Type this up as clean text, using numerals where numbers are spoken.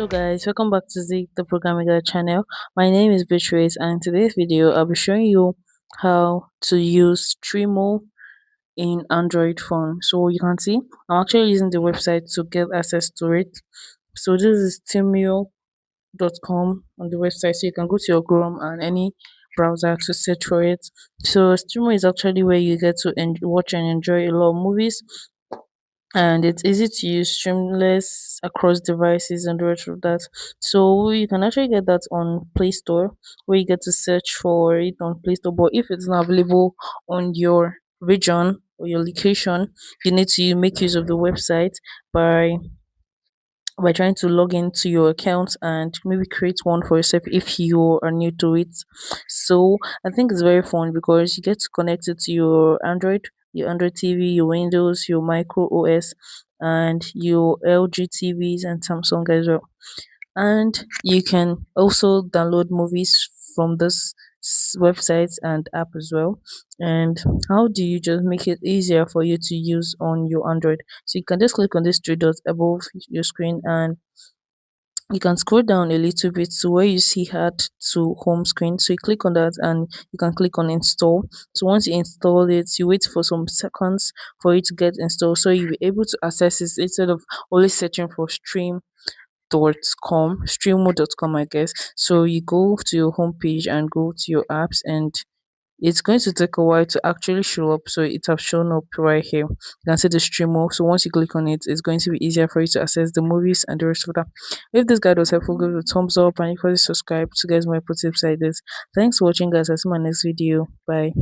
guys, welcome back to the programming guide channel. My name is Beatrice, and in today's video I'll be showing you how to use Stremio in Android phone. So you can see I'm actually using the website to get access to it. So this is Stremio.com on the website, so you can go to your Chrome and any browser to search for it. So Stremio is actually where you get to watch and enjoy a lot of movies, and it's easy to use, streamless across devices and the rest of that. So you can actually get that on Play Store, where you get to search for it on Play Store. But if it's not available on your region or your location, you need to make use of the website by trying to log into your account and maybe create one for yourself if you are new to it. So I think it's very fun because you get to connect it to your Android TV, your Windows, your micro OS, and your LG TVs and Samsung as well. And you can also download movies from this website and app as well. And how do you just make it easier for you to use on your Android? So you can just click on these three dots above your screen, and you can scroll down a little bit to where you see add to home screen. So you click on that and you can click on install. So once you install it, you wait for some seconds for it to get installed, so you'll be able to access it instead of always searching for streamo.com, I guess. So you go to your home page and go to your apps, and it's going to take a while to actually show up. So it have shown up right here. You can see the streamer. So once you click on it, it's going to be easier for you to access the movies and the rest of that. If this guide was helpful, give it a thumbs up, and if you subscribe to get more tips like this. Thanks for watching, guys. I'll see you in my next video. Bye.